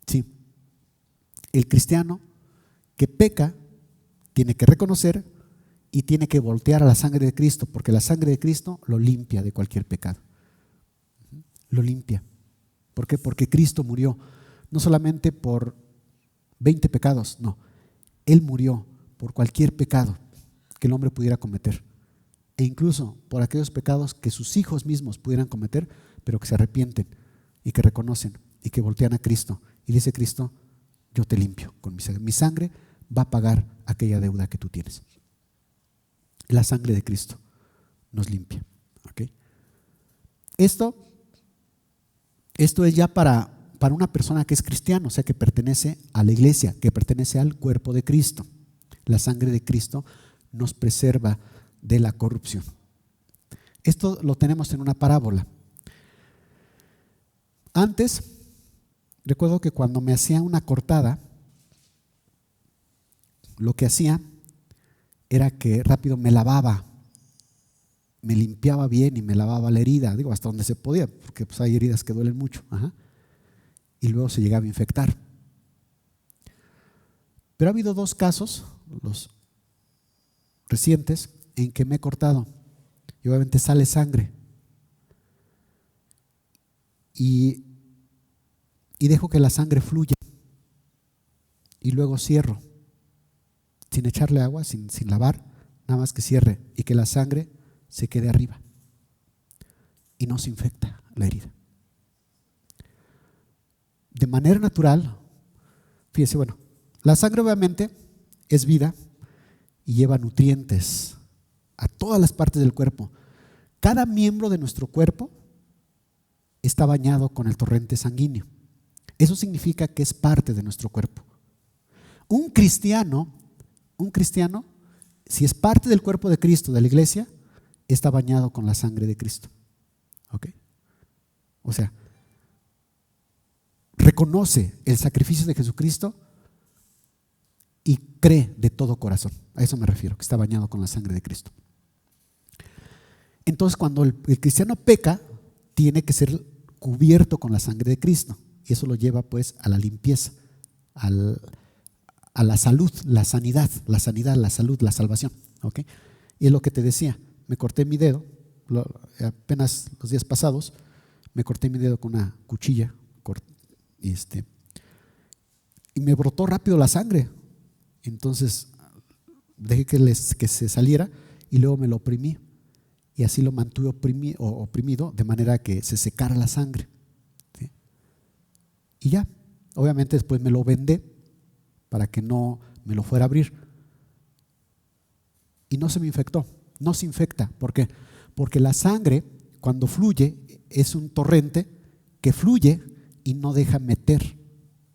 Sí, el cristiano que peca tiene que reconocer y tiene que voltear a la sangre de Cristo, porque la sangre de Cristo lo limpia de cualquier pecado. Lo limpia. ¿Por qué? Porque Cristo murió no solamente por 20 pecados, no. Él murió por cualquier pecado que el hombre pudiera cometer, e incluso por aquellos pecados que sus hijos mismos pudieran cometer, pero que se arrepienten y que reconocen y que voltean a Cristo. Y dice Cristo, yo te limpio con mi sangre. Mi sangre va a pagar aquella deuda que tú tienes. La sangre de Cristo nos limpia. ¿Okay? Esto es ya para una persona que es cristiano, o sea, que pertenece a la iglesia, que pertenece al cuerpo de Cristo. La sangre de Cristo nos preserva de la corrupción. Esto lo tenemos en una parábola. Antes, recuerdo que cuando me hacía una cortada, lo que hacía era que rápido me lavaba, me limpiaba bien y me lavaba la herida, digo, hasta donde se podía, porque pues hay heridas que duelen mucho. Y luego se llegaba a infectar. Pero ha habido 2 casos, los recientes, en que me he cortado y obviamente sale sangre y dejo que la sangre fluya y luego cierro sin echarle agua, sin lavar, nada más que cierre y que la sangre se quede arriba y no se infecta la herida. De manera natural, fíjese, bueno, la sangre obviamente es vida y lleva nutrientes a todas las partes del cuerpo. Cada miembro de nuestro cuerpo está bañado con el torrente sanguíneo. Eso significa que es parte de nuestro cuerpo. Un cristiano, si es parte del cuerpo de Cristo, de la iglesia, está bañado con la sangre de Cristo. ¿Ok? O sea, reconoce el sacrificio de Jesucristo y cree de todo corazón. A eso me refiero, que está bañado con la sangre de Cristo. Entonces, cuando el cristiano peca, tiene que ser cubierto con la sangre de Cristo. Y eso lo lleva pues a la limpieza, a la salud, la sanidad, la salud, la salvación. ¿Okay? Y es lo que te decía, me corté mi dedo, apenas los días pasados, me corté mi dedo con una cuchilla y me brotó rápido la sangre. Entonces dejé que se saliera y luego me lo oprimí. Y así lo mantuve oprimido de manera que se secara la sangre. ¿Sí? Y ya, obviamente después me lo vendé para que no me lo fuera a abrir. Y no se me infectó, no se infecta. ¿Por qué? Porque la sangre, cuando fluye, es un torrente que fluye y no deja meter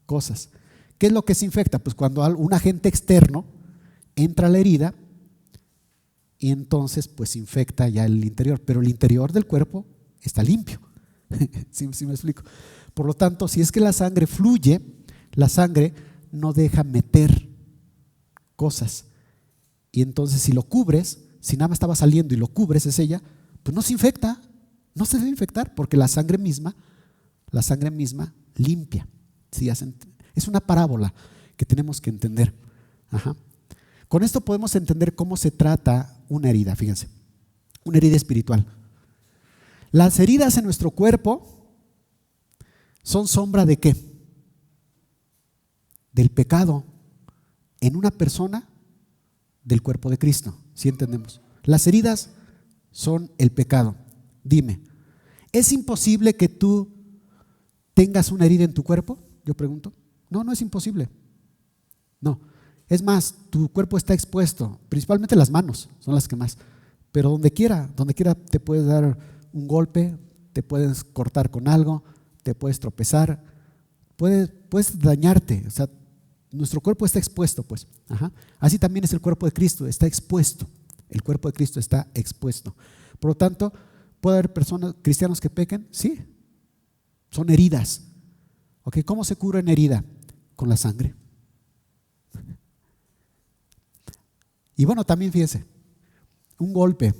cosas. ¿Qué es lo que se infecta? Pues cuando un agente externo entra a la herida y entonces pues infecta ya el interior, pero el interior del cuerpo está limpio. ¿Sí me explico? Por lo tanto, si es que la sangre fluye, la sangre no deja meter cosas. Y entonces si lo cubres, si nada más estaba saliendo y lo cubres, es ella, pues no se infecta, no se debe infectar, porque la sangre misma limpia. ¿Sí? Es una parábola que tenemos que entender. Ajá. Con esto podemos entender cómo se trata una herida, fíjense, una herida espiritual. Las heridas en nuestro cuerpo son sombra ¿de qué? Del pecado en una persona del cuerpo de Cristo, ¿sí entendemos? Las heridas son el pecado. Dime, ¿es imposible que tú tengas una herida en tu cuerpo? Yo pregunto. No, no es imposible. No. Es más, tu cuerpo está expuesto, principalmente las manos son las que más, pero donde quiera te puedes dar un golpe, te puedes cortar con algo, te puedes tropezar, puedes dañarte. O sea, nuestro cuerpo está expuesto, pues. Ajá. Así también es el cuerpo de Cristo, está expuesto. El cuerpo de Cristo está expuesto. Por lo tanto, ¿puede haber cristianos que pequen? Sí, son heridas. ¿Okay? ¿Cómo se cura una herida? Con la sangre. Y bueno, también fíjense, un golpe.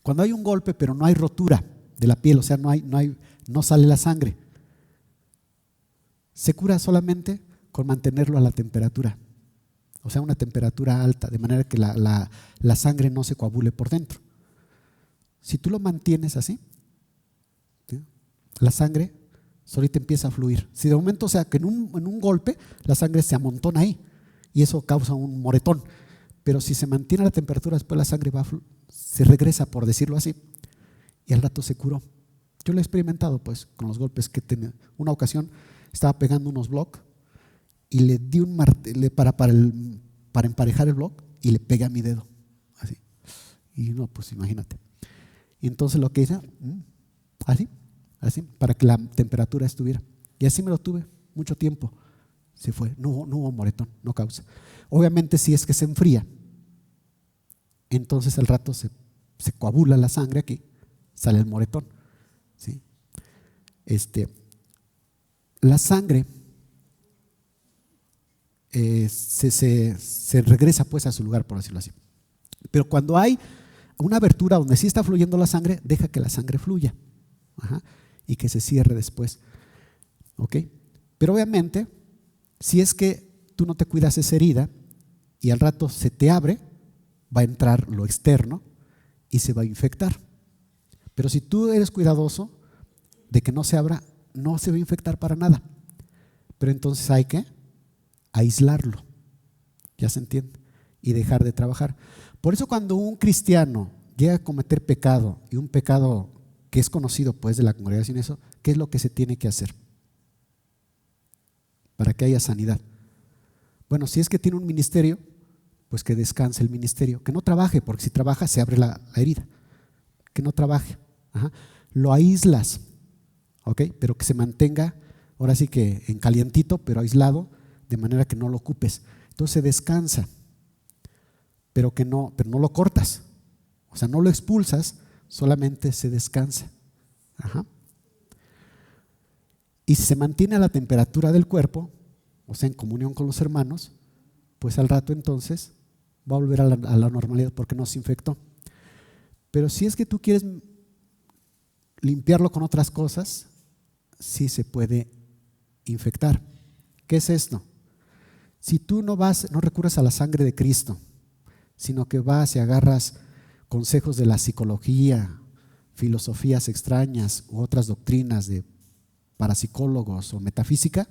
Cuando hay un golpe pero no hay rotura de la piel, o sea, no sale la sangre, se cura solamente con mantenerlo a la temperatura, o sea, una temperatura alta, de manera que la sangre no se coagule por dentro. Si tú lo mantienes así, ¿sí? La sangre solita empieza a fluir. Si de momento, o sea, que en un golpe la sangre se amontona ahí y eso causa un moretón. Pero si se mantiene a la temperatura, después la sangre se regresa, por decirlo así, y al rato se curó. Yo lo he experimentado pues con los golpes que tenía. Una ocasión estaba pegando unos blocks y le di un martillo para emparejar el block y le pegué a mi dedo, así. Y no, pues imagínate. Y entonces lo que hice, así, para que la temperatura estuviera. Y así me lo tuve mucho tiempo. Se fue, no hubo moretón, no causa. Obviamente si es que se enfría, entonces al rato se coagula la sangre aquí, sale el moretón. ¿Sí? La sangre se regresa pues a su lugar, por decirlo así. Pero cuando hay una abertura donde sí está fluyendo la sangre, deja que la sangre fluya. Ajá, y que se cierre después. ¿Ok? Pero obviamente, si es que tú no te cuidas esa herida y al rato se te abre, va a entrar lo externo y se va a infectar. Pero si tú eres cuidadoso de que no se abra, no se va a infectar para nada. Pero entonces hay que aislarlo, ¿ya se entiende? Y dejar de trabajar. Por eso cuando un cristiano llega a cometer pecado, y un pecado que es conocido pues de la congregación, eso, ¿qué es lo que se tiene que hacer para que haya sanidad? Bueno, si es que tiene un ministerio, pues que descanse el ministerio, que no trabaje, porque si trabaja se abre la herida, que no trabaje. Ajá. Lo aíslas, ¿ok? Pero que se mantenga, ahora sí que en calientito, pero aislado, de manera que no lo ocupes. Entonces descansa, pero no lo cortas, o sea, no lo expulsas, solamente se descansa. Ajá. Y si se mantiene a la temperatura del cuerpo, o sea, en comunión con los hermanos, pues al rato entonces va a volver a la normalidad porque no se infectó. Pero si es que tú quieres limpiarlo con otras cosas, sí se puede infectar. ¿Qué es esto? Si tú no recurres a la sangre de Cristo, sino que vas y agarras consejos de la psicología, filosofías extrañas u otras doctrinas de parapsicólogos o metafísica,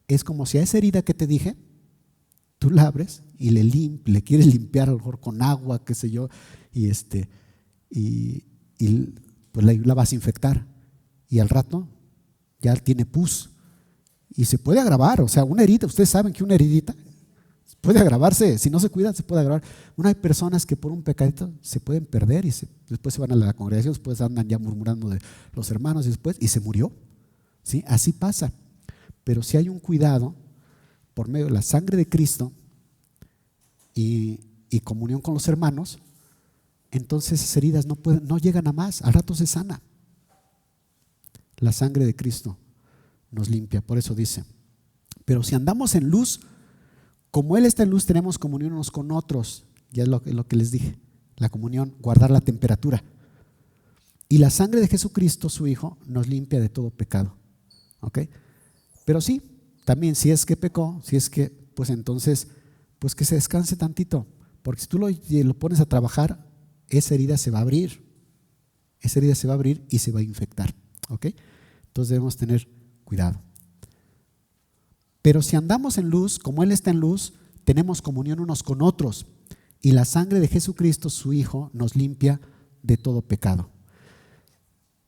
es como si a esa herida que te dije, tú la abres y le quieres limpiar a lo mejor con agua, qué sé yo, y pues la vas a infectar. Y al rato ya tiene pus. Y se puede agravar, o sea, una herida, ustedes saben que una heridita puede agravarse, si no se cuida se puede agravar. Hay personas que por un pecadito se pueden perder y después se van a la congregación, después andan ya murmurando de los hermanos y se murió. ¿Sí? Así pasa. Pero si hay un cuidado por medio de la sangre de Cristo y comunión con los hermanos, entonces esas heridas no llegan a más, al rato se sana. La sangre de Cristo nos limpia, por eso dice, pero si andamos en luz, como Él está en luz, tenemos comunión unos con otros. Ya es lo que les dije, la comunión, guardar la temperatura. Y la sangre de Jesucristo, su Hijo, nos limpia de todo pecado. ¿Ok? Pero sí, también si es que pecó, si es que, pues entonces, pues que se descanse tantito, porque si tú lo pones a trabajar, esa herida se va a abrir. Esa herida se va a abrir y se va a infectar. ¿Ok? Entonces debemos tener cuidado. Pero si andamos en luz, como Él está en luz, tenemos comunión unos con otros. Y la sangre de Jesucristo, su Hijo, nos limpia de todo pecado.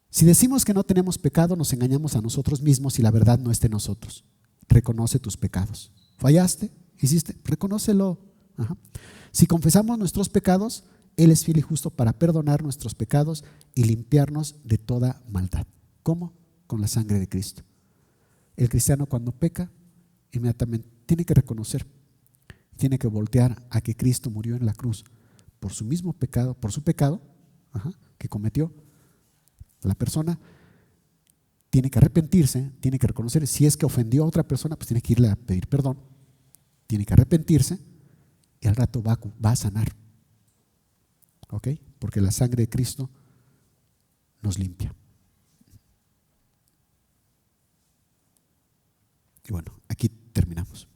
Si decimos que no tenemos pecado, nos engañamos a nosotros mismos y la verdad no está en nosotros. Reconoce tus pecados. ¿Fallaste? ¿Hiciste? Reconócelo. Ajá. Si confesamos nuestros pecados, Él es fiel y justo para perdonar nuestros pecados y limpiarnos de toda maldad. ¿Cómo? Con la sangre de Cristo. El cristiano cuando peca, inmediatamente tiene que reconocer, tiene que voltear a que Cristo murió en la cruz por su mismo pecado, por su pecado que cometió. La persona tiene que arrepentirse, tiene que reconocer, si es que ofendió a otra persona, pues tiene que irle a pedir perdón, tiene que arrepentirse y al rato va a sanar. ¿Ok? Porque la sangre de Cristo nos limpia. Y bueno, aquí terminamos.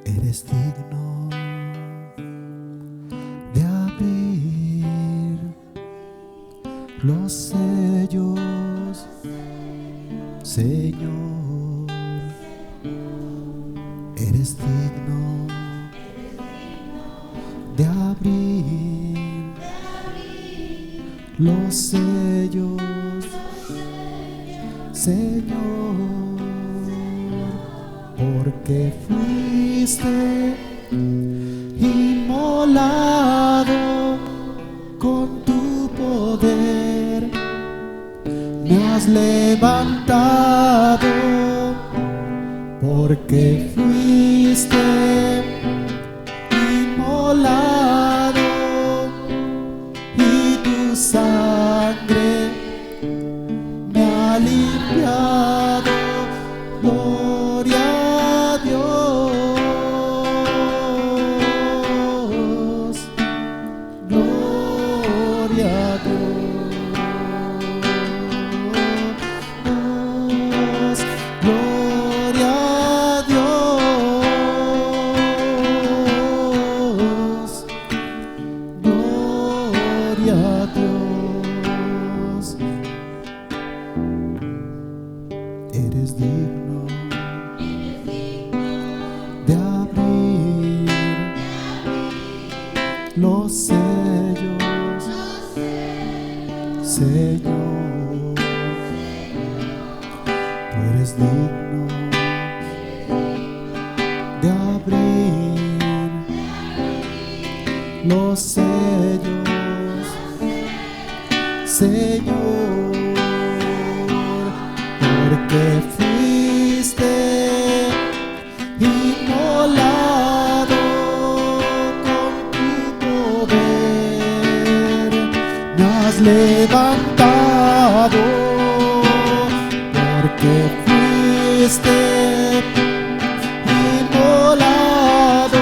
Eres digno de abrir los sellos, Señor. Eres digno de abrir los sellos, Señor. Porque fuiste inmolado con tu poder, me has levantado, porque fuiste inmolado y tu sangre me ha limpiado. Gloria a Dios, gloria a Dios, gloria a Dios, gloria a Dios. Eres digno de abrir los sellos, Señor, tú eres digno de abrir los sellos, Señor, porque fuiste inmolado con tu poder, me has levantado, porque fuiste inmolado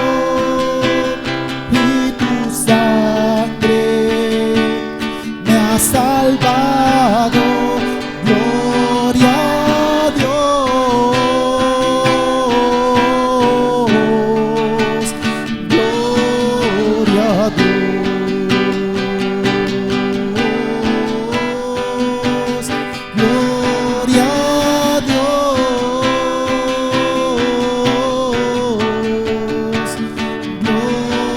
y tu sangre me ha salvado. Gloria a Dios, gloria a Dios, gloria a Dios,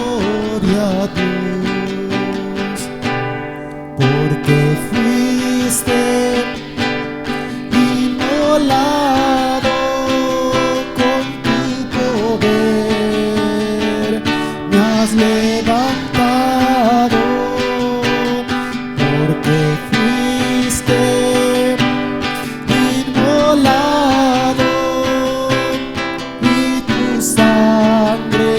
gloria a Dios, porque fuiste inmolado con tu poder, me has levantado, porque fuiste inmolado y tu sangre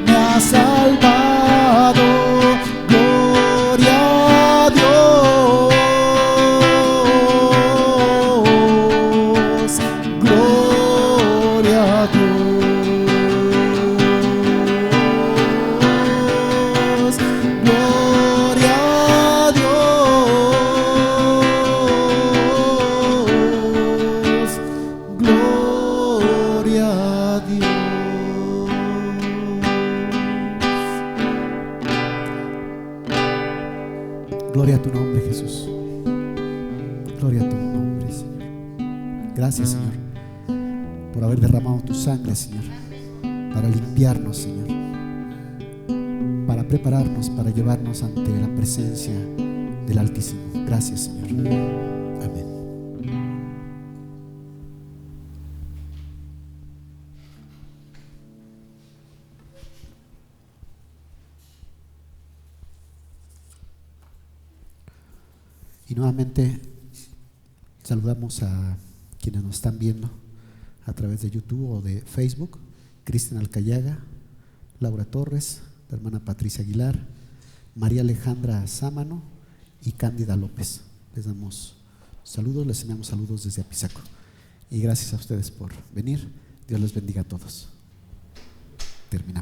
me ha salvado. Gloria a Dios, gloria a Dios, gloria a Dios, gloria a Dios. Gloria a tu nombre, Jesús. Gloria a tu nombre, Señor. Gracias, Señor, por haber derramado tu sangre, Señor, para limpiarnos, Señor, para prepararnos, para llevarnos ante la presencia del Altísimo. Gracias, Señor. Amén. Y nuevamente saludamos a quienes nos están viendo a través de YouTube o de Facebook: Cristian Alcayaga, Laura Torres, la hermana Patricia Aguilar, María Alejandra Sámano y Cándida López. Les damos saludos, les enviamos saludos desde Apizaco. Y gracias a ustedes por venir. Dios les bendiga a todos. Terminamos.